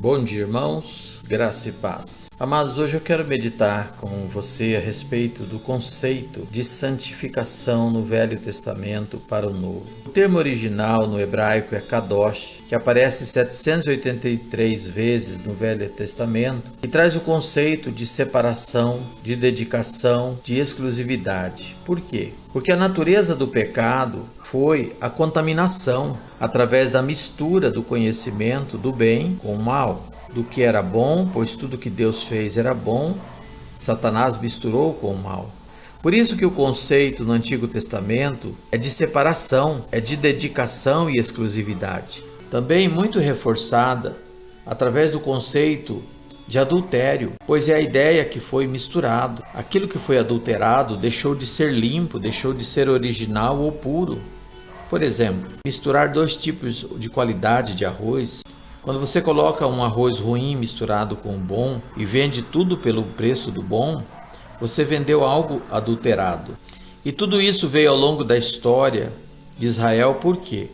Bom dia, irmãos, graça e paz. Amados, hoje eu quero meditar com você a respeito do conceito de santificação no Velho Testamento para o Novo. O termo original no hebraico é kadosh, que aparece 783 vezes no Velho Testamento e traz o conceito de separação, de dedicação, de exclusividade. Por quê? Porque a natureza do pecado foi a contaminação através da mistura do conhecimento do bem com o mal, do que era bom, pois tudo que Deus fez era bom, Satanás misturou com o mal. Por isso que o conceito no Antigo Testamento é de separação, é de dedicação e exclusividade. Também muito reforçada através do conceito de adultério, pois é a ideia que foi misturado. Aquilo que foi adulterado deixou de ser limpo, deixou de ser original ou puro. Por exemplo, misturar dois tipos de qualidade de arroz. Quando você coloca um arroz ruim misturado com o bom e vende tudo pelo preço do bom, você vendeu algo adulterado. E tudo isso veio ao longo da história de Israel por quê?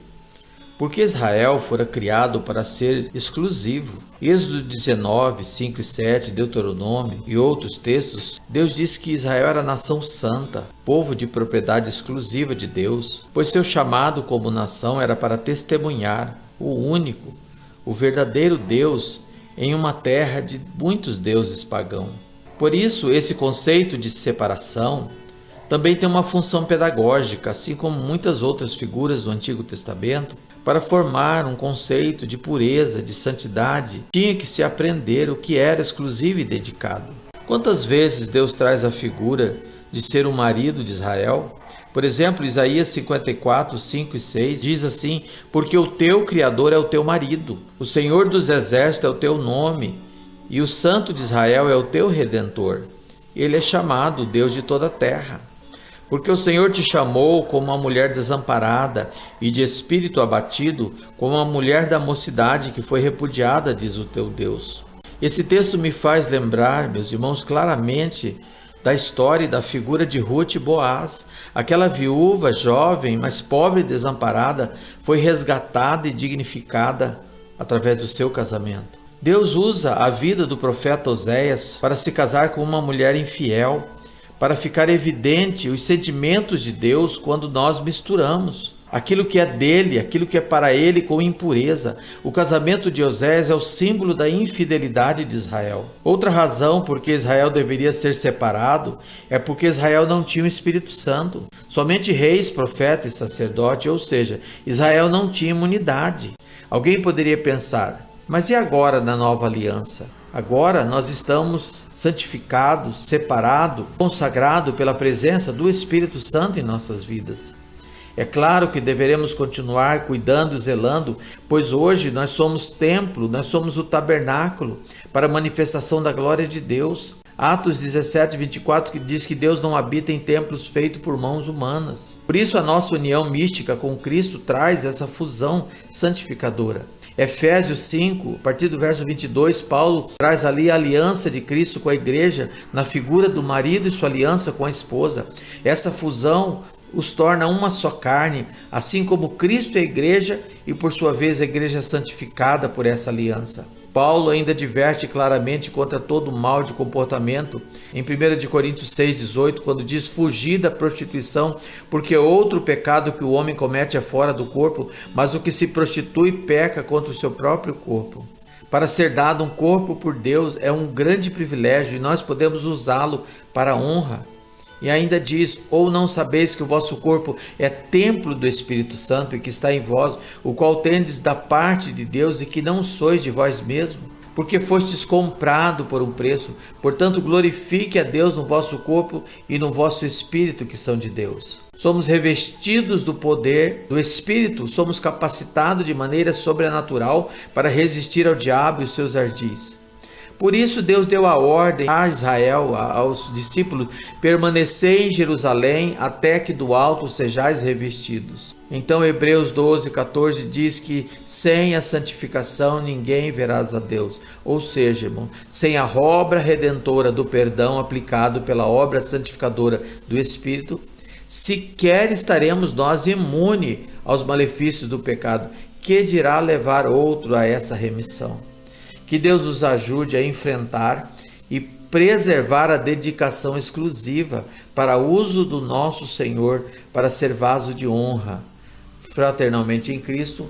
Porque Israel fora criado para ser exclusivo. Êxodo 19, 5 e 7, Deuteronômio e outros textos, Deus diz que Israel era nação santa, povo de propriedade exclusiva de Deus, pois seu chamado como nação era para testemunhar o único, o verdadeiro Deus em uma terra de muitos deuses pagãos. Por isso, esse conceito de separação também tem uma função pedagógica, assim como muitas outras figuras do Antigo Testamento, para formar um conceito de pureza, de santidade. Tinha que se aprender o que era exclusivo e dedicado. Quantas vezes Deus traz a figura de ser o marido de Israel? Por exemplo, Isaías 54, 5 e 6 diz assim: porque o teu Criador é o teu marido, o Senhor dos Exércitos é o teu nome, e o Santo de Israel é o teu Redentor. Ele é chamado o Deus de toda a terra. Porque o Senhor te chamou como uma mulher desamparada e de espírito abatido, como uma mulher da mocidade que foi repudiada, diz o teu Deus. Esse texto me faz lembrar, meus irmãos, claramente da história e da figura de Ruth e Boaz. Aquela viúva jovem, mas pobre e desamparada, foi resgatada e dignificada através do seu casamento. Deus usa a vida do profeta Oséias para se casar com uma mulher infiel, para ficar evidente os sentimentos de Deus quando nós misturamos aquilo que é dele, aquilo que é para ele com impureza. O casamento de Oséias é o símbolo da infidelidade de Israel. Outra razão por que Israel deveria ser separado é porque Israel não tinha o Espírito Santo. Somente reis, profeta e sacerdote, ou seja, Israel não tinha imunidade. Alguém poderia pensar, mas e agora na nova aliança? Agora nós estamos santificados, separados, consagrados pela presença do Espírito Santo em nossas vidas. É claro que deveremos continuar cuidando e zelando, pois hoje nós somos templo, nós somos o tabernáculo para a manifestação da glória de Deus. Atos 17, 24 que diz que Deus não habita em templos feitos por mãos humanas. Por isso a nossa união mística com Cristo traz essa fusão santificadora. Efésios 5, a partir do verso 22, Paulo traz ali a aliança de Cristo com a igreja na figura do marido e sua aliança com a esposa. Essa fusão os torna uma só carne, assim como Cristo é a igreja e por sua vez a igreja é santificada por essa aliança. Paulo ainda adverte claramente contra todo o mal de comportamento em 1 Coríntios 6,18, quando diz: fugir da prostituição, porque outro pecado que o homem comete é fora do corpo, mas o que se prostitui peca contra o seu próprio corpo. Para ser dado um corpo por Deus é um grande privilégio e nós podemos usá-lo para a honra. E ainda diz: ou não sabeis que o vosso corpo é templo do Espírito Santo e que está em vós, o qual tendes da parte de Deus e que não sois de vós mesmos, porque fostes comprado por um preço. Portanto, glorifique a Deus no vosso corpo e no vosso espírito que são de Deus. Somos revestidos do poder do Espírito, somos capacitados de maneira sobrenatural para resistir ao diabo e os seus ardis. Por isso Deus deu a ordem a Israel, aos discípulos: permanecei em Jerusalém até que do alto sejais revestidos. Então Hebreus 12, 14 diz que sem a santificação ninguém verás a Deus. Ou seja, irmão, sem a obra redentora do perdão aplicado pela obra santificadora do Espírito, sequer estaremos nós imunes aos malefícios do pecado. Que dirá levar outro a essa remissão? Que Deus nos ajude a enfrentar e preservar a dedicação exclusiva para uso do nosso Senhor, para ser vaso de honra. Fraternalmente em Cristo,